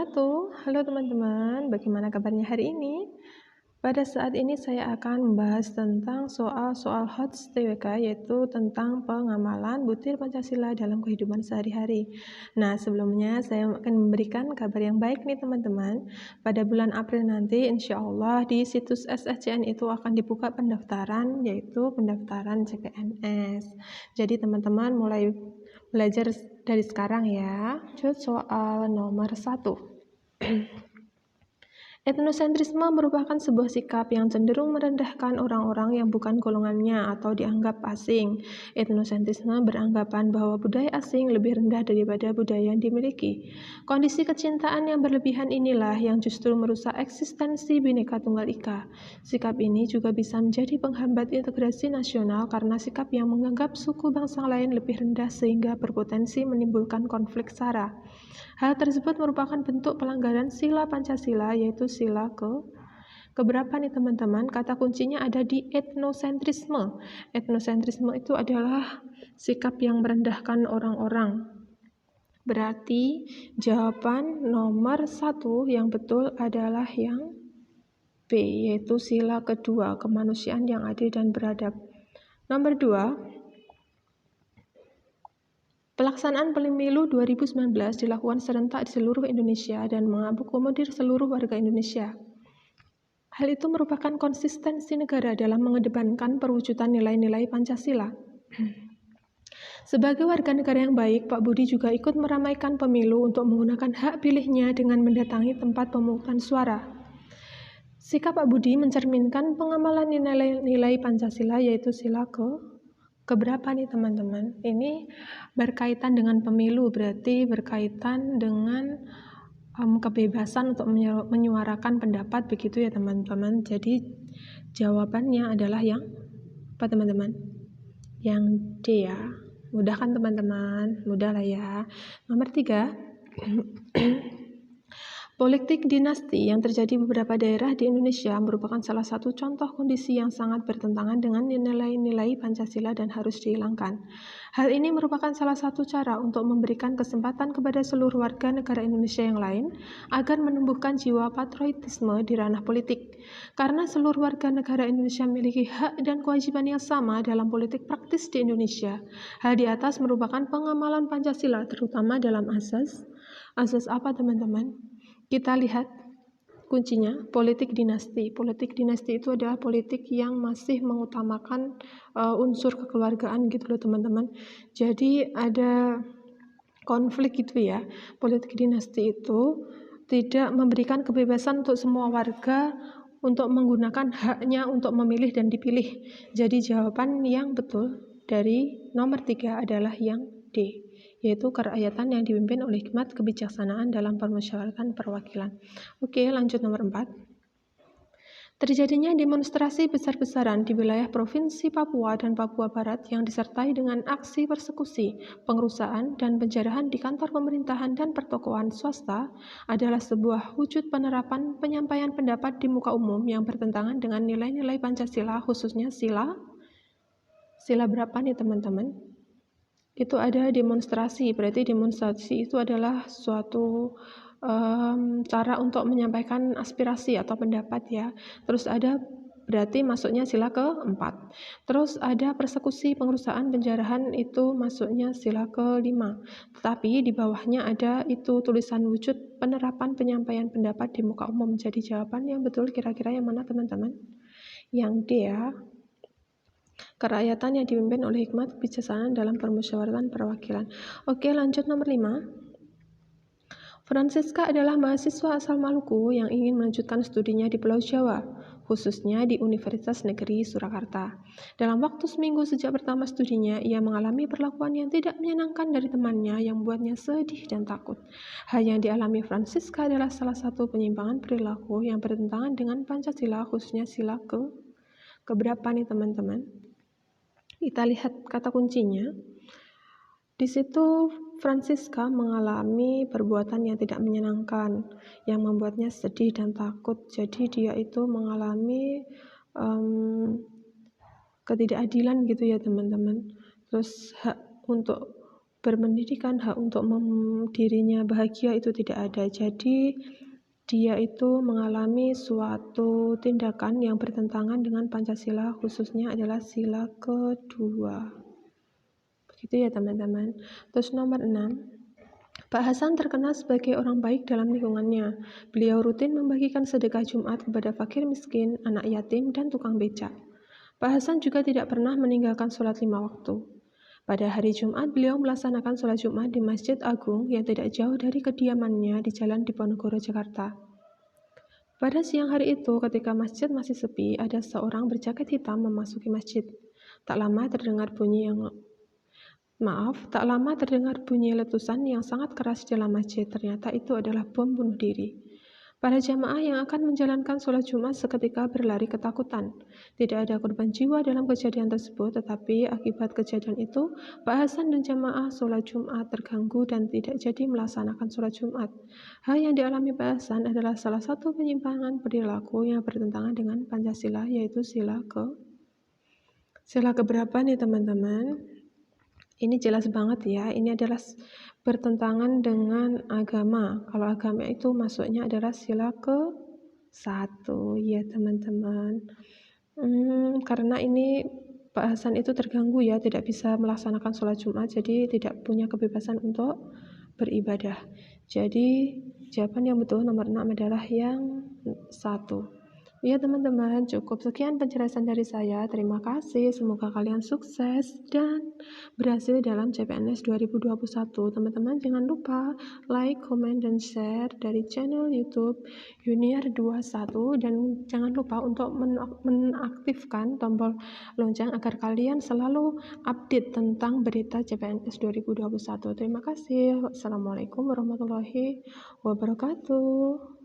wabarakatuh. Halo teman-teman, bagaimana kabarnya hari ini? Pada saat ini saya akan membahas tentang soal-soal HOTS TWK, yaitu tentang pengamalan butir Pancasila dalam kehidupan sehari-hari. Nah, sebelumnya saya akan memberikan kabar yang baik nih teman-teman. Pada bulan April nanti, insya Allah di situs SSCN itu akan dibuka pendaftaran, yaitu pendaftaran CPNS. Jadi teman-teman mulai belajar dari sekarang ya. Lanjut soal nomor 1. Etnosentrisme merupakan sebuah sikap yang cenderung merendahkan orang-orang yang bukan golongannya atau dianggap asing. Etnosentrisme beranggapan bahwa budaya asing lebih rendah daripada budaya yang dimiliki. Kondisi kecintaan yang berlebihan inilah yang justru merusak eksistensi Bhinneka Tunggal Ika. Sikap ini juga bisa menjadi penghambat integrasi nasional karena sikap yang menganggap suku bangsa lain lebih rendah sehingga berpotensi menimbulkan konflik sara. Hal tersebut merupakan bentuk pelanggaran sila Pancasila, yaitu sila keberapa nih teman-teman? Kata kuncinya ada di etnosentrisme. Etnosentrisme itu adalah sikap yang merendahkan orang-orang. Berarti jawaban nomor 1 yang betul adalah yang B, yaitu sila kedua, kemanusiaan yang adil dan beradab. Nomor 2, pelaksanaan pemilu 2019 dilakukan serentak di seluruh Indonesia dan mengakomodir seluruh warga Indonesia. Hal itu merupakan konsistensi negara dalam mengedepankan perwujudan nilai-nilai Pancasila. Sebagai warga negara yang baik, Pak Budi juga ikut meramaikan pemilu untuk menggunakan hak pilihnya dengan mendatangi tempat pemungutan suara. Sikap Pak Budi mencerminkan pengamalan nilai-nilai Pancasila, yaitu sila keberapa nih teman-teman? Ini berkaitan dengan pemilu, berarti berkaitan dengan kebebasan untuk menyuarakan pendapat, begitu ya teman-teman. Jadi jawabannya adalah yang apa teman-teman? Yang D ya. Mudah kan teman-teman? Mudah lah ya. Nomor 3, politik dinasti yang terjadi di beberapa daerah di Indonesia merupakan salah satu contoh kondisi yang sangat bertentangan dengan nilai-nilai Pancasila dan harus dihilangkan. Hal ini merupakan salah satu cara untuk memberikan kesempatan kepada seluruh warga negara Indonesia yang lain agar menumbuhkan jiwa patriotisme di ranah politik. Karena seluruh warga negara Indonesia memiliki hak dan kewajiban yang sama dalam politik praktis di Indonesia. Hal di atas merupakan pengamalan Pancasila, terutama dalam asas apa teman-teman? Kita lihat kuncinya, politik dinasti. Politik dinasti itu adalah politik yang masih mengutamakan unsur kekeluargaan gitu loh teman-teman. Jadi ada konflik gitu ya. Politik dinasti itu tidak memberikan kebebasan untuk semua warga untuk menggunakan haknya untuk memilih dan dipilih. Jadi jawaban yang betul dari nomor 3 adalah yang D, yaitu kerakyatan yang dipimpin oleh hikmat kebijaksanaan dalam permusyawaratan perwakilan. Oke, lanjut nomor 4. Terjadinya demonstrasi besar-besaran di wilayah Provinsi Papua dan Papua Barat yang disertai dengan aksi persekusi, pengerusakan, dan penjarahan di kantor pemerintahan dan pertokoan swasta adalah sebuah wujud penerapan penyampaian pendapat di muka umum yang bertentangan dengan nilai-nilai Pancasila, khususnya sila berapa nih teman-teman? Itu ada demonstrasi, berarti demonstrasi itu adalah suatu cara untuk menyampaikan aspirasi atau pendapat ya. Terus ada berarti masuknya sila ke-4. Terus ada persekusi, pengerusakan, penjarahan, itu masuknya sila ke-5. Tetapi di bawahnya ada itu tulisan wujud penerapan penyampaian pendapat di muka umum. Jadi jawaban yang betul kira-kira yang mana teman-teman? Yang D ya. Kerakyatan yang dipimpin oleh hikmat kebijaksanaan dalam permusyawaratan perwakilan. Oke, lanjut nomor 5. Francisca adalah mahasiswa asal Maluku yang ingin melanjutkan studinya di Pulau Jawa, khususnya di Universitas Negeri Surakarta. Dalam waktu seminggu sejak pertama studinya, ia mengalami perlakuan yang tidak menyenangkan dari temannya yang membuatnya sedih dan takut. Hal yang dialami Francisca adalah salah satu penyimpangan perilaku yang bertentangan dengan Pancasila, khususnya sila keberapa nih teman-teman? Kita lihat kata kuncinya. Di situ Francisca mengalami perbuatan yang tidak menyenangkan, yang membuatnya sedih dan takut. Jadi dia itu mengalami ketidakadilan gitu ya teman-teman. Terus hak untuk berpendidikan, hak untuk dirinya bahagia itu tidak ada. Jadi dia itu mengalami suatu tindakan yang bertentangan dengan Pancasila, khususnya adalah sila kedua. Begitu ya teman-teman. Terus nomor 6, Pak Hasan terkenal sebagai orang baik dalam lingkungannya. Beliau rutin membagikan sedekah Jumat kepada fakir miskin, anak yatim, dan tukang becak. Pak Hasan juga tidak pernah meninggalkan sholat 5 waktu. Pada hari Jumat, beliau melaksanakan sholat Jumat di Masjid Agung yang tidak jauh dari kediamannya di Jalan Diponegoro, Jakarta. Pada siang hari itu, ketika masjid masih sepi, ada seorang berjaket hitam memasuki masjid. Tak lama terdengar bunyi letusan yang sangat keras di dalam masjid. Ternyata itu adalah bom bunuh diri. Para jamaah yang akan menjalankan sholat Jumat seketika berlari ketakutan. Tidak ada korban jiwa dalam kejadian tersebut, tetapi akibat kejadian itu, Pak Hasan dan jamaah sholat Jumat terganggu dan tidak jadi melaksanakan sholat Jumat. Hal yang dialami Pak Hasan adalah salah satu penyimpangan perilaku yang bertentangan dengan Pancasila, yaitu sila keberapa nih teman-teman? Ini jelas banget ya, ini adalah bertentangan dengan agama. Kalau agama itu masuknya adalah sila ke-1 ya teman-teman. Karena ini Pak Hasan itu terganggu ya, tidak bisa melaksanakan sholat Jumat, jadi tidak punya kebebasan untuk beribadah. Jadi jawaban yang betul nomor 6 adalah yang 1. Ya teman-teman, cukup sekian penjelasan dari saya. Terima kasih, semoga kalian sukses dan berhasil dalam CPNS 2021. Teman-teman jangan lupa like, comment, dan share dari channel YouTube Junior 21 dan jangan lupa untuk menaktifkan tombol lonceng agar kalian selalu update tentang berita CPNS 2021. Terima kasih. Wassalamualaikum warahmatullahi wabarakatuh.